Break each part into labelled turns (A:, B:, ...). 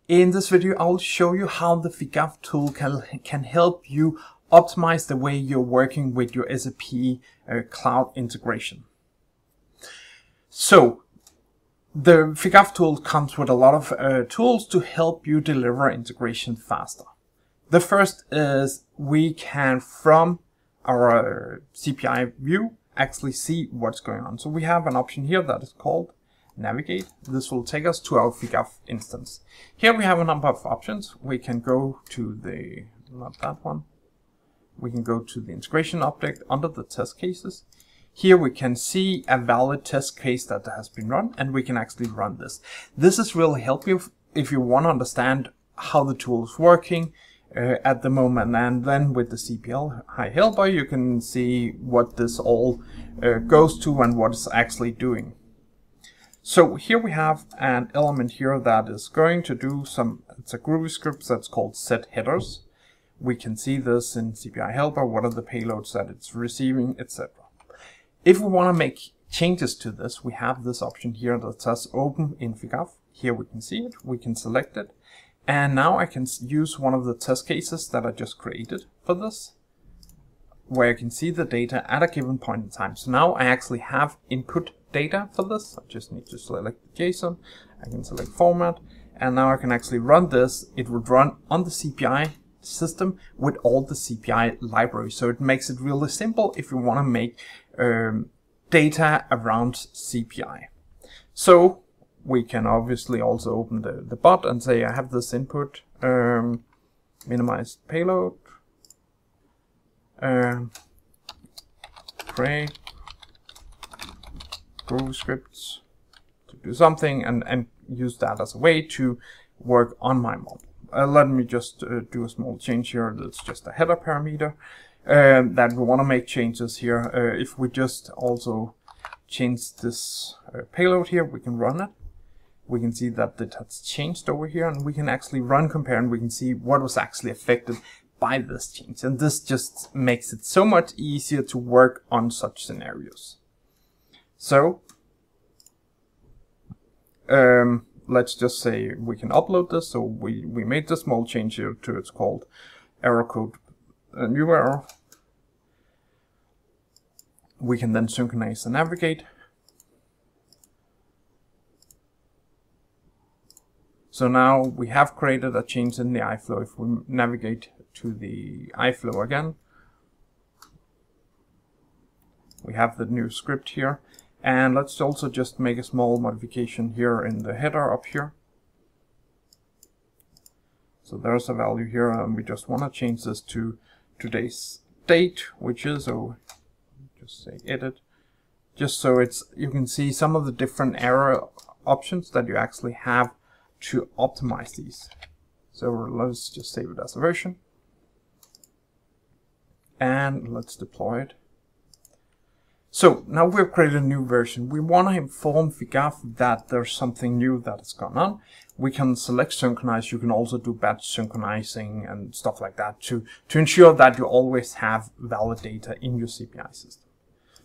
A: In this video, I'll show you how the Figaf tool can help you optimize the way you're working with your SAP cloud integration. So, the Figaf tool comes with a lot of tools to help you deliver integration faster. The first is we can, from our CPI view, actually see what's going on. So we have an option here that is called Navigate. This will take us to our Figaf instance. Here we have a number of options. We can go to the, not that one. We can go to the integration object under the test cases. Here we can see a valid test case that has been run, and we can actually run this. This is really helpful if you want to understand how the tool is working at the moment, and then with the CPL High Helper you can see what this all goes to and what it's actually doing. So here we have an element here that is going to do it's a Groovy script that's called set headers. We can see this in CPI Helper, what are the payloads that it's receiving, etc. If we want to make changes to this, we have this option here that says open in Figaf. Here we can see it, we can select it, and now I can use one of the test cases that I just created for this, where I can see the data at a given point in time. So now I actually have input data for this. I just need to select the JSON, I can select format, and now I can actually run this. It would run on the CPI system with all the CPI libraries. So it makes it really simple if you want to make data around CPI. So we can obviously also open the bot and say I have this input, minimize payload, create Groovy scripts to do something, and use that as a way to work on my model. Let me just do a small change here. That's just a header parameter that we want to make changes here. If we just also change this payload here, we can run it. We can see that it has changed over here, and we can actually run compare, and we can see what was actually affected by this change. And this just makes it so much easier to work on such scenarios. So let's just say we can upload this. So we made the small change here to it's called error code, a new error. We can then synchronize and navigate. So now we have created a change in the iflow. If we navigate to the iflow again, we have the new script here. And let's also just make a small modification here in the header up here. So there's a value here, and we just want to change this to today's date, which is, just say edit, just so you can see some of the different error options that you actually have to optimize these. So let's just save it as a version, and let's deploy it. So now we've created a new version. We want to inform Figaf that there's something new that has gone on. We can select synchronize. You can also do batch synchronizing and stuff like that to ensure that you always have valid data in your CPI system.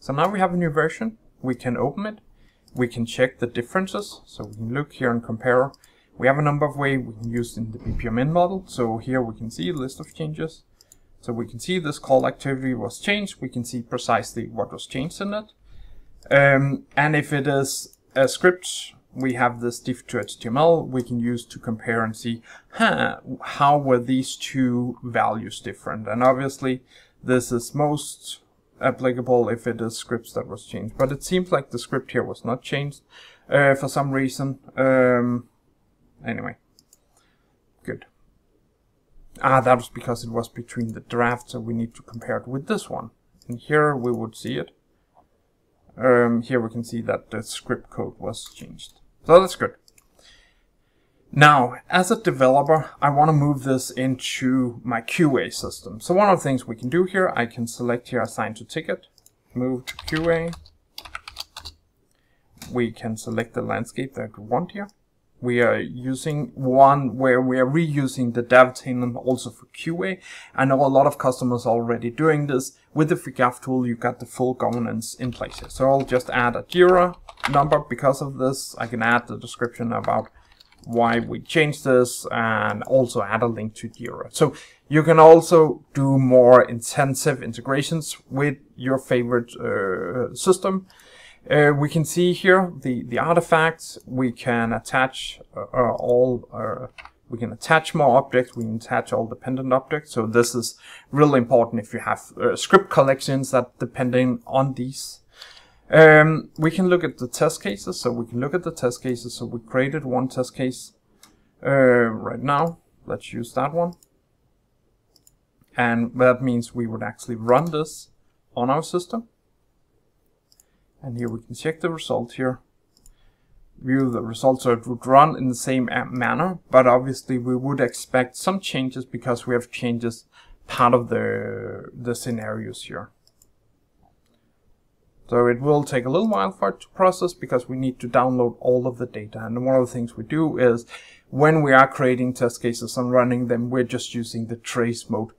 A: So now we have a new version. We can open it. We can check the differences. So we can look here and compare. We have a number of ways we can use in the BPMN model. So here we can see a list of changes. So we can see this call activity was changed. We can see precisely what was changed in it. And if it is a script, we have this diff to HTML we can use to compare and see how were these two values different. And obviously this is most applicable if it is scripts that was changed. But it seems like the script here was not changed for some reason. Anyway, good. That was because it was between the drafts, so we need to compare it with this one. And here we would see it. Here we can see that the script code was changed. So that's good. Now, as a developer, I want to move this into my QA system. So one of the things we can do here, I can select here assign to ticket, move to QA. We can select the landscape that we want here. We are using one where we are reusing the dev tenant also for QA. I know a lot of customers are already doing this. With the Figaf tool, you got the full governance in place here. So I'll just add a JIRA number. Because of this, I can add the description about why we changed this, and also add a link to Jira. So you can also do more intensive integrations with your favorite system. We can see here the artifacts. We can attach we can attach more objects. We can attach all dependent objects. So this is really important if you have script collections that depending on these. We can look at the test cases. So we can look at the test cases. So we created one test case right now. Let's use that one. And that means we would actually run this on our system. And here we can check the result here. View the results, so it would run in the same manner, but obviously we would expect some changes because we have changes part of the scenarios here. So it will take a little while for it to process because we need to download all of the data. And one of the things we do is when we are creating test cases and running them, we're just using the trace mode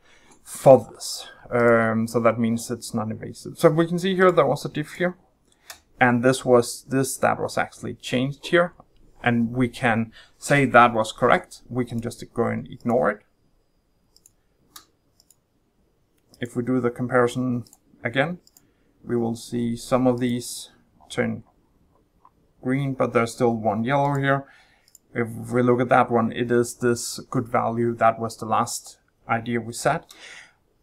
A: for this. So that means it's non-invasive. So we can see here there was a diff here. And this was that was actually changed here, and we can say that was correct. We can just go and ignore it. If we do the comparison again, we will see some of these turn green, but there's still one yellow here. If we look at that one, it is this good value. That was the last idea we set.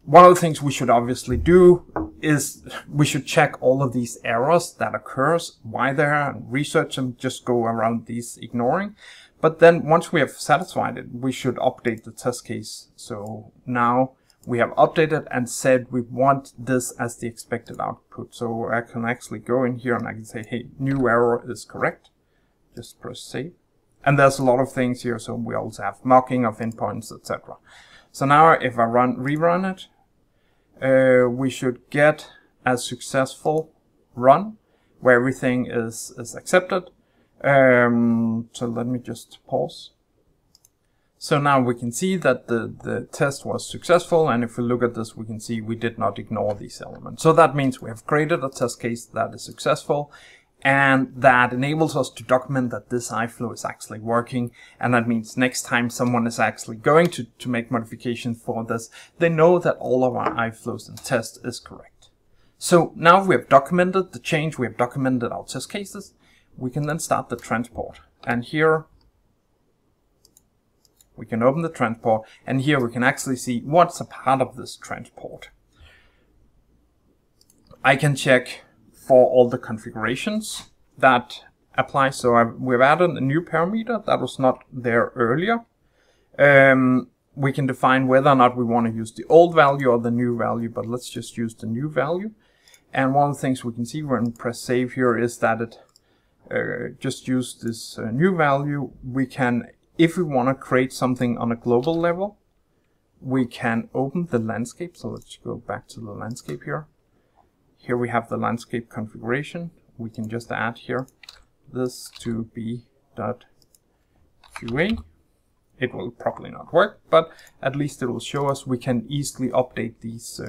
A: One of the things we should obviously do is we should check all of these errors that occurs, why they're, and research them, just go around these ignoring. But then once we have satisfied it, we should update the test case. So now we have updated and said we want this as the expected output. So I can actually go in here and I can say, hey, new error is correct. Just press save. And there's a lot of things here. So we also have mocking of endpoints, etc. So now if I rerun it, we should get a successful run where everything is accepted. So let me just pause. So now we can see that the test was successful, and if we look at this, we can see we did not ignore these elements. So that means we have created a test case that is successful, and that enables us to document that this iflow is actually working. And that means next time someone is actually going to make modifications for this, they know that all of our iflows and test is correct. So now we have documented the change, we have documented our test cases, we can then start the transport. And here we can open the transport, and here we can actually see what's a part of this transport. I can check for all the configurations that apply. So we've added a new parameter that was not there earlier. We can define whether or not we want to use the old value or the new value, but let's just use the new value. And one of the things we can see when we press save here is that it just use this new value. We can, if we want to create something on a global level, we can open the landscape. So let's go back to the landscape here. Here we have the landscape configuration. We can just add here this to b.qa. It will probably not work, but at least it will show us we can easily update these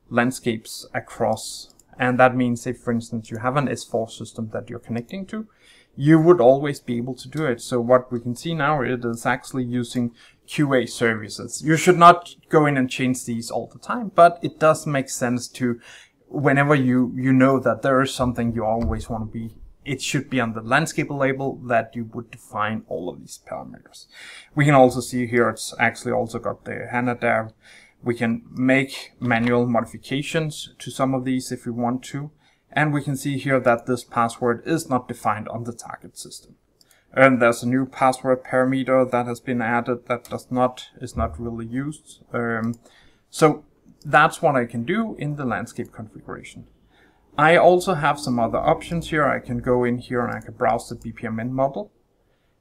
A: landscapes across. And that means if, for instance, you have an S4 system that you're connecting to, you would always be able to do it. So what we can see now, it is actually using QA services. You should not go in and change these all the time, but it does make sense to, whenever you know that there is something you always want to be, it should be on the landscape label that you would define all of these parameters. We can also see here it's actually also got the HANA there. We can make manual modifications to some of these if we want to. And we can see here that this password is not defined on the target system. And there's a new password parameter that has been added that is not really used. So that's what I can do in the landscape configuration. I also have some other options here. I can go in here and I can browse the BPMN model.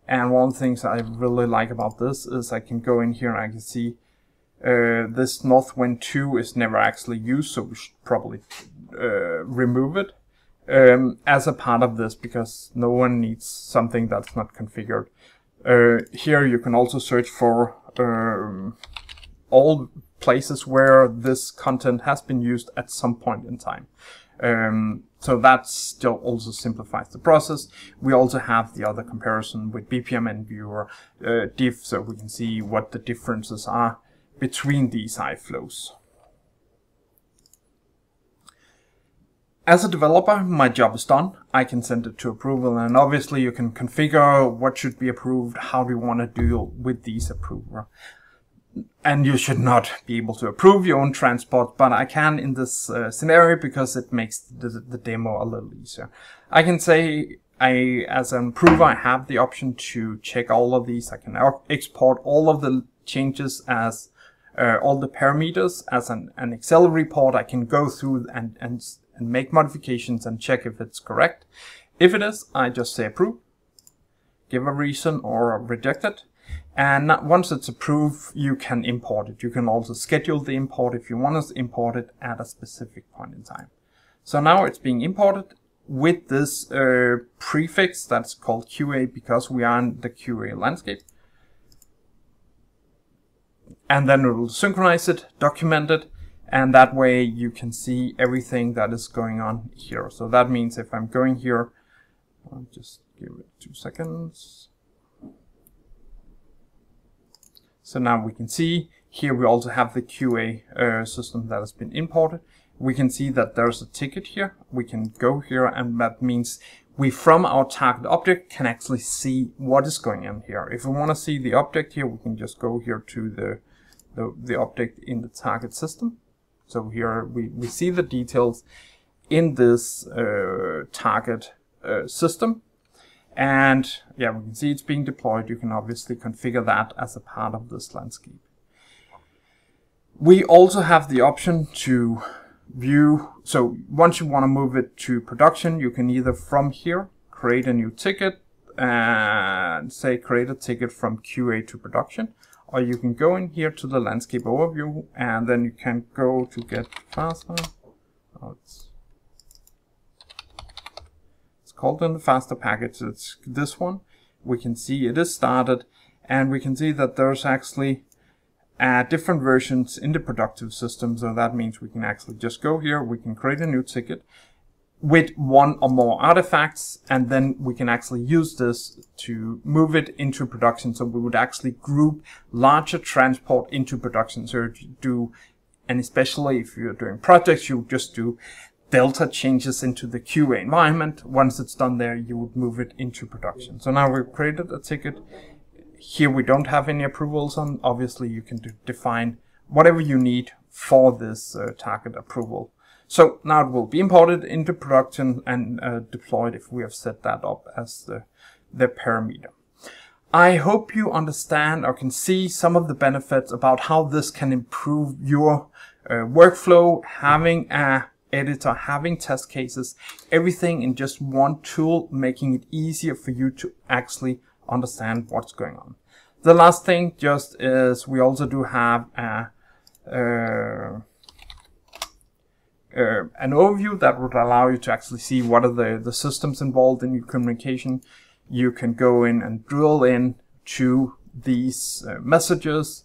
A: And one of the things I really like about this is I can go in here and I can see this Northwind 2 is never actually used, so we should probably remove it as a part of this, because no one needs something that's not configured. Here you can also search for all places where this content has been used at some point in time. So that still also simplifies the process. We also have the other comparison with BPM and viewer diff, so we can see what the differences are between these iflows. As a developer, my job is done. I can send it to approval, and obviously you can configure what should be approved, how do you want to deal with these approvals. And you should not be able to approve your own transport, but I can in this scenario because it makes the demo a little easier. I can say, as an approver, I have the option to check all of these. I can export all of the changes as all the parameters as an Excel report. I can go through and make modifications and check if it's correct. If it is, I just say approve, give a reason or reject it. And once it's approved, you can import it. You can also schedule the import if you want to import it at a specific point in time. So now it's being imported with this prefix that's called QA because we are in the QA landscape. And then it will synchronize it, document it, and that way you can see everything that is going on here. So that means if I'm going here, I'll just give it 2 seconds. So now we can see here we also have the QA system that has been imported. We can see that there's a ticket here. We can go here, and that means we from our target object can actually see what is going on here. If we want to see the object here, we can just go here to the object in the target system. So here we see the details in this target system. And yeah, we can see it's being deployed. You can obviously configure that as a part of this landscape. We also have the option to view. So once you want to move it to production, you can either from here create a new ticket and say create a ticket from QA to production, or you can go in here to the landscape overview and then you can go to get faster. Oh, it's called in the faster package. It's this one. We can see it is started, and we can see that there's actually different versions in the productive system. So that means we can actually just go here, we can create a new ticket with one or more artifacts, and then we can actually use this to move it into production. So we would actually group larger transport into production. So you do, and especially if you're doing projects, you just do delta changes into the QA environment. Once it's done there, you would move it into production. So now we've created a ticket. Here we don't have any approvals on. Obviously, you can define whatever you need for this target approval. So now it will be imported into production and deployed if we have set that up as the parameter. I hope you understand or can see some of the benefits about how this can improve your workflow, having a editor, having test cases, everything in just one tool, making it easier for you to actually understand what's going on. The last thing just is we also do have an overview that would allow you to actually see what are the systems involved in your communication. You can go in and drill in to these messages,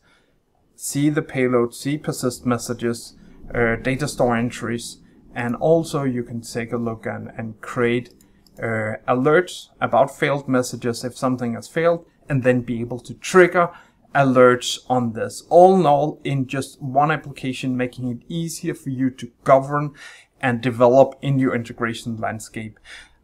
A: see the payload, see persist messages, data store entries, and also you can take a look and create alerts about failed messages if something has failed, and then be able to trigger alerts on this. All in all, in just one application, making it easier for you to govern and develop in your integration landscape.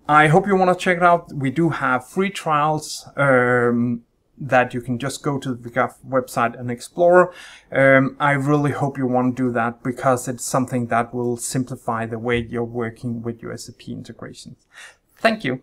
A: I hope you want to check it out. We do have free trials that you can just go to the Figaf website and explore. I really hope you want to do that because it's something that will simplify the way you're working with your SAP integrations. Thank you.